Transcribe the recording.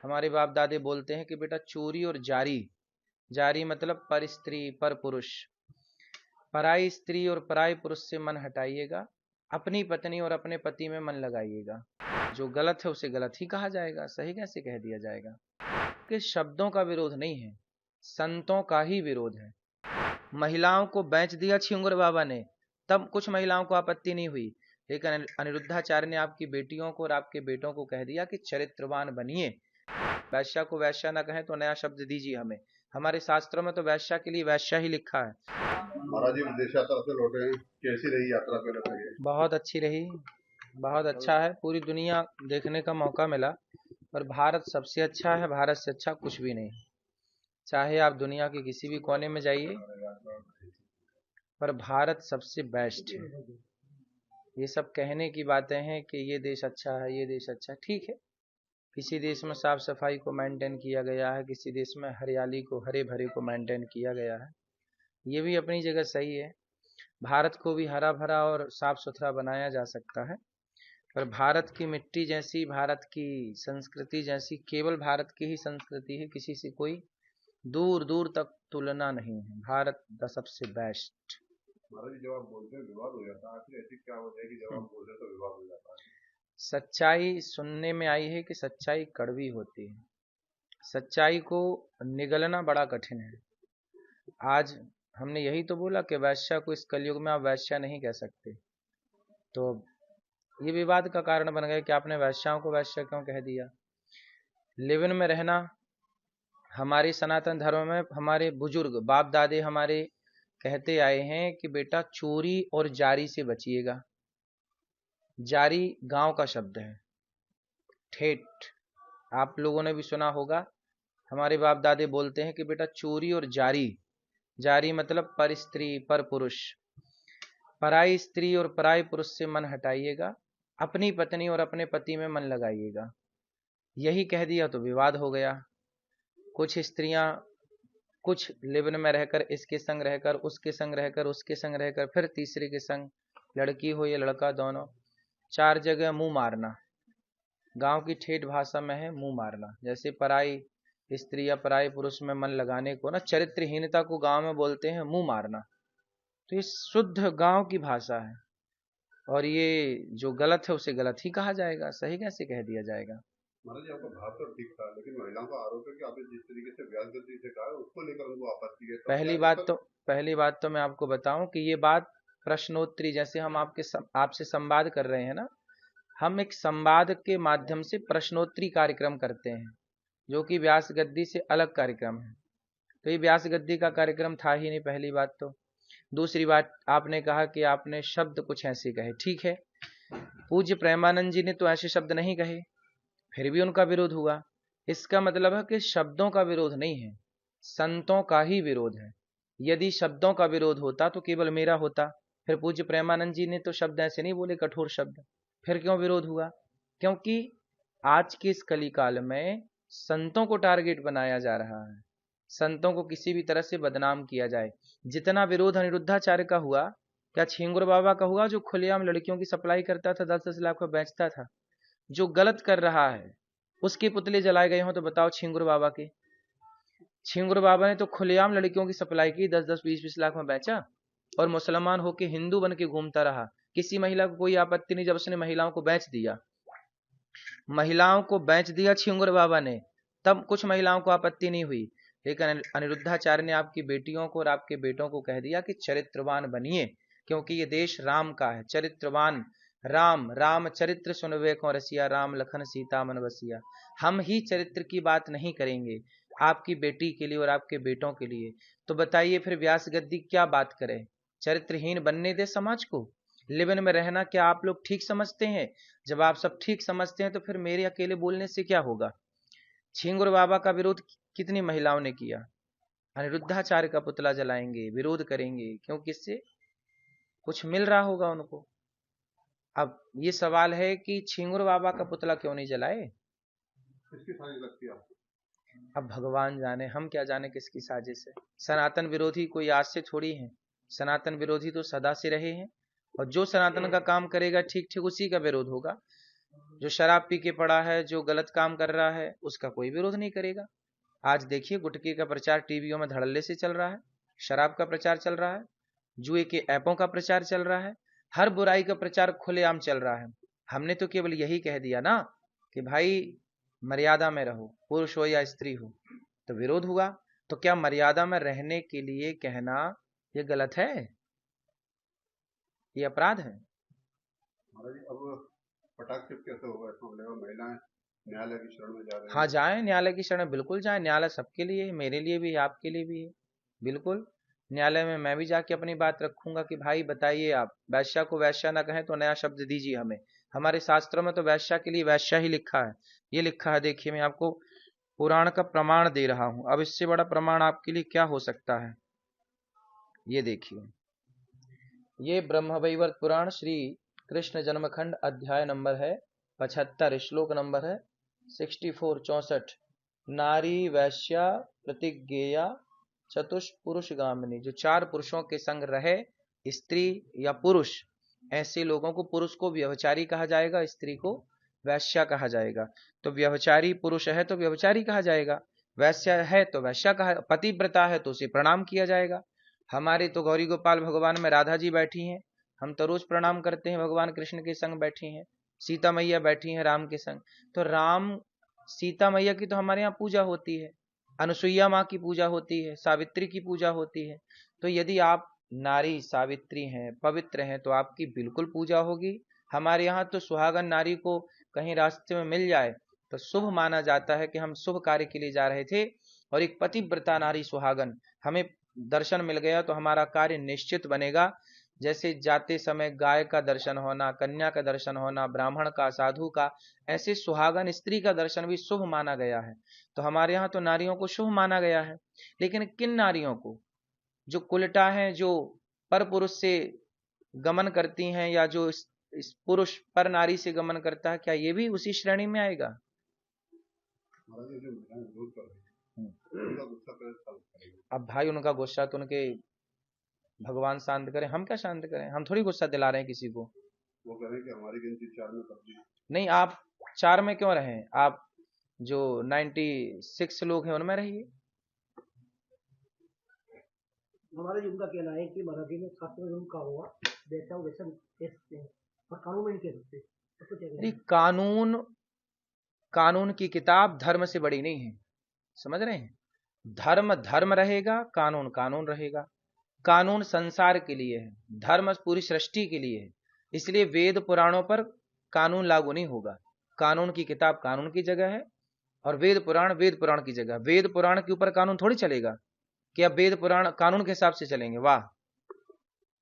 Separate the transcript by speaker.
Speaker 1: हमारे बाप दादे बोलते हैं कि बेटा चोरी और जारी, जारी मतलब पर स्त्री पर पुरुष, पराई स्त्री और पराई पुरुष से मन हटाइएगा, अपनी पत्नी और अपने पति में मन लगाइएगा। जो गलत है उसे गलत ही कहा जाएगा, सही कैसे कह दिया जाएगा। कि शब्दों का विरोध नहीं है, संतों का ही विरोध है। महिलाओं को बेच दिया छिंगुर बाबा ने, तब कुछ महिलाओं को आपत्ति नहीं हुई, लेकिन अनिरुद्धाचार्य ने आपकी बेटियों को और आपके बेटों को कह दिया कि चरित्रवान बनिए। वैश्या को वैश्या ना कहें तो नया शब्द दीजिए हमें, हमारे शास्त्रों में तो वैश्या के लिए वैश्या ही लिखा है।
Speaker 2: महाराज जी विदेश यात्रा से लौटे हैं, कैसी रही यात्रा पहले बताइए।
Speaker 1: बहुत अच्छी रही, बहुत अच्छा है, पूरी दुनिया देखने का मौका मिला। और भारत सबसे अच्छा है, भारत से अच्छा कुछ भी नहीं। चाहे आप दुनिया के किसी भी कोने में जाइए, पर भारत सबसे बेस्ट है। ये सब कहने की बातें हैं कि ये देश अच्छा है, ये देश अच्छा, ठीक है। किसी देश में साफ सफाई को मेंटेन किया गया है, किसी देश में हरियाली को, हरे भरे को मेंटेन किया गया है, ये भी अपनी जगह सही है। भारत को भी हरा भरा और साफ सुथरा बनाया जा सकता है, पर भारत की मिट्टी जैसी, भारत की संस्कृति जैसी केवल भारत की ही संस्कृति है, किसी से कोई दूर दूर तक तुलना नहीं है। भारत द सबसे बेस्ट।
Speaker 2: महाराज जी जब आप बोलते हैं विवाद हो जाता है, आखिर ऐसी क्या वजह है कि जब आप बोलते हैं तो विवाद हो जाता है।
Speaker 1: सच्चाई सुनने में आई है कि सच्चाई कड़वी होती है, सच्चाई को निगलना बड़ा कठिन है। आज हमने यही तो बोला कि वैश्या को इस कलयुग में आप वैश्या नहीं कह सकते, तो ये विवाद का कारण बन गया कि आपने वैश्याओं को वैश्या क्यों कह दिया। लिव-इन में रहना हमारे सनातन धर्म में हमारे बुजुर्ग बाप दादे हमारे कहते आए हैं कि बेटा चोरी और जारी से बचिएगा। जारी गांव का शब्द है, ठेठ, आप लोगों ने भी सुना होगा। हमारे बाप दादे बोलते हैं कि बेटा चोरी और जारी, जारी मतलब पर स्त्री पर पुरुष, पराई स्त्री और पराई पुरुष से मन हटाइएगा, अपनी पत्नी और अपने पति में मन लगाइएगा। यही कह दिया तो विवाद हो गया। कुछ स्त्रियां कुछ लिव-इन में रहकर, इसके संग रहकर, उसके संग रहकर, उसके संग रहकर, फिर तीसरे के संग, लड़की हो या लड़का दोनों, 4 जगह मुंह मारना। गांव की ठेठ भाषा में है मुंह मारना। जैसे पराई स्त्री या पराई पुरुष में मन लगाने को ना, चरित्रहीनता को गांव में बोलते हैं मुंह मारना। तो ये शुद्ध गांव की भाषा है, और ये जो गलत है उसे गलत ही कहा जाएगा, सही कैसे कह दिया जाएगा।
Speaker 2: महाराज जी आपका भाव तो ठीक था, लेकिन महिलाओं का आरोप है कि आपने जिस तरीके से व्यास गति से कहा उसको लेकर उनको आपत्ति है, तो क्या ऐसा।
Speaker 1: पहली बात तो मैं आपको बताऊं कि ये बात प्रश्नोत्तरी, जैसे हम आपसे संवाद कर रहे हैं ना, हम एक संवाद के माध्यम से प्रश्नोत्तरी कार्यक्रम करते हैं, जो कि व्यास गद्दी से अलग कार्यक्रम है। तो ये व्यास गद्दी का कार्यक्रम था ही नहीं, पहली बात तो। दूसरी बात, आपने कहा कि आपने शब्द कुछ ऐसे कहे, ठीक है, पूज्य प्रेमानंद जी ने तो ऐसे शब्द नहीं कहे, फिर भी उनका विरोध हुआ। इसका मतलब है कि शब्दों का विरोध नहीं है, संतों का ही विरोध है। यदि शब्दों का विरोध होता तो केवल मेरा होता, फिर पूज्य प्रेमानंद जी ने तो शब्द ऐसे नहीं बोले, कठोर शब्द, फिर क्यों विरोध हुआ। क्योंकि आज के इस कलिकाल में संतों को टारगेट बनाया जा रहा है, संतों को किसी भी तरह से बदनाम किया जाए। जितना विरोध अनिरुद्धाचार्य का हुआ, क्या छिंगुर बाबा का हुआ, जो खुलेआम लड़कियों की सप्लाई करता था, 10-10 लाख में बेचता था। जो गलत कर रहा है उसके पुतले जलाए गए हों तो बताओ, छिंगुर बाबा के? छिंगुर बाबा ने तो खुलेआम लड़कियों की सप्लाई की, 10-10 20-20 लाख में बेचा, और मुसलमान होके हिंदू बन के घूमता रहा। किसी महिला को कोई आपत्ति नहीं जब उसने महिलाओं को बेच दिया। महिलाओं को बेच दिया छिंगुर बाबा ने, तब कुछ महिलाओं को आपत्ति नहीं हुई, लेकिन अनिरुद्धाचार्य ने आपकी बेटियों को और आपके बेटों को कह दिया कि चरित्रवान बनिए, क्योंकि ये देश राम का है। चरित्रवान, राम, राम चरित्र सुनवे को रसिया, राम लखन सीता मन बसिया। हम ही चरित्र की बात नहीं करेंगे आपकी बेटी के लिए और आपके बेटों के लिए, तो बताइए फिर व्यास गद्दी क्या बात करे। चरित्रहीन बनने दे समाज को। लिव-इन में रहना क्या आप लोग ठीक समझते हैं? जब आप सब ठीक समझते हैं तो फिर मेरे अकेले बोलने से क्या होगा। छिंगुर बाबा का विरोध कितनी महिलाओं ने किया। अनिरुद्धाचार्य का पुतला जलाएंगे, विरोध करेंगे, क्योंकि इससे कुछ मिल रहा होगा उनको। अब ये सवाल है कि छिंगुर बाबा का पुतला क्यों नहीं जलाए।
Speaker 2: किसकी साजिश लगती है आपको।
Speaker 1: अब भगवान जाने, हम क्या जाने किसकी साजिश है। सनातन विरोधी कोई आज से थोड़ी है, सनातन विरोधी तो सदा से रहे हैं, और जो सनातन का काम करेगा ठीक ठीक उसी का विरोध होगा। जो शराब पी के पड़ा है, जो गलत काम कर रहा है, उसका कोई विरोध नहीं करेगा। आज देखिए गुटखे का प्रचार टीवियों में धड़ल्ले से चल रहा है, शराब का प्रचार चल रहा है, जुए के ऐपों का प्रचार चल रहा है, हर बुराई का प्रचार खुलेआम चल रहा है। हमने तो केवल यही कह दिया ना कि भाई मर्यादा में रहो, पुरुष हो या स्त्री हो। तो विरोध हुआ, तो क्या मर्यादा में रहने के लिए कहना ये गलत है? ये अपराध है।
Speaker 2: अब पटाख कैसे होगा इस मामले में? महिलाएं न्यायालय की शरण में जा रही हैं।
Speaker 1: हाँ जाएं, न्यायालय की शरण बिल्कुल जाएं। न्यायालय सबके लिए है, मेरे लिए भी है, आपके लिए भी है। बिल्कुल न्यायालय में मैं भी जाके अपनी बात रखूंगा कि भाई बताइए, आप वैश्या को वैश्या ना कहें तो नया शब्द दीजिए हमें। हमारे शास्त्रों में तो वैश्या के लिए वैश्या ही लिखा है। ये लिखा है, देखिए मैं आपको पुराण का प्रमाण दे रहा हूं। अब इससे बड़ा प्रमाण आपके लिए क्या हो सकता है? ये देखिए, ये ब्रह्मवैवर्त पुराण श्री कृष्ण जन्मखंड अध्याय नंबर है 75, श्लोक नंबर है 64 64। नारी वैश्या प्रतिज्ञेया चतुष्पुरुष गामिनी। जो 4 पुरुषों के संग रहे, स्त्री या पुरुष, ऐसे लोगों को, पुरुष को व्यभिचारी कहा जाएगा, स्त्री को वैश्या कहा जाएगा। तो व्यभिचारी पुरुष है तो व्यभिचारी कहा जाएगा, वैश्या है तो वैश्या कहा, पतिव्रता है तो उसे प्रणाम किया जाएगा। हमारे तो गौरी गोपाल भगवान में राधा जी बैठी हैं, हम तो रोज प्रणाम करते हैं, भगवान कृष्ण के संग बैठी हैं। सीता मैया बैठी हैं राम के संग, तो राम सीता मैया की तो हमारे यहाँ पूजा होती है, अनुसुईया माँ की पूजा होती है, सावित्री की पूजा होती है। तो यदि आप नारी सावित्री हैं, पवित्र हैं, तो आपकी बिल्कुल पूजा होगी। हमारे यहाँ तो सुहागन नारी को कहीं रास्ते में मिल जाए तो शुभ माना जाता है कि हम शुभ कार्य के लिए जा रहे थे, और एक पतिव्रता नारी सुहागन हमें दर्शन मिल गया तो हमारा कार्य निश्चित बनेगा। जैसे जाते समय गाय का दर्शन होना, कन्या का दर्शन होना, ब्राह्मण का, साधु का, ऐसे सुहागन स्त्री का दर्शन भी शुभ माना गया है। तो हमारे यहाँ तो नारियों को शुभ माना गया है। लेकिन किन नारियों को? जो कुलटा हैं, जो पर पुरुष से गमन करती हैं, या जो इस पुरुष पर नारी से गमन करता है, क्या ये भी उसी श्रेणी में आएगा? अब भाई उनका गुस्सा तो उनके भगवान शांत करें, हम क्या शांत करें? हम थोड़ी गुस्सा दिला रहे हैं किसी को।
Speaker 2: वो कह रहे हैं कि हमारी गिनती 4 में कर दी।
Speaker 1: नहीं, आप 4 में क्यों रहें? आप जो 96 लोग हैं उनमें रहिए।
Speaker 3: हमारे उनका कहना है कि मराठी में शास्त्र में उनका हुआ वैसा वैसा कह सकते हैं, और कानून में नहीं कह सकते। तो क्या
Speaker 1: नहीं, कानून की किताब धर्म से बड़ी नहीं है, समझ रहे हैं? धर्म धर्म रहेगा, कानून कानून रहेगा। कानून संसार के लिए है, धर्म पूरी सृष्टि के लिए है। इसलिए वेद पुराणों पर कानून लागू नहीं होगा। कानून की किताब कानून की जगह है, और वेद पुराण की जगह। वेद पुराण के ऊपर कानून थोड़ी चलेगा कि अब वेद पुराण कानून के हिसाब से चलेंगे। वाह,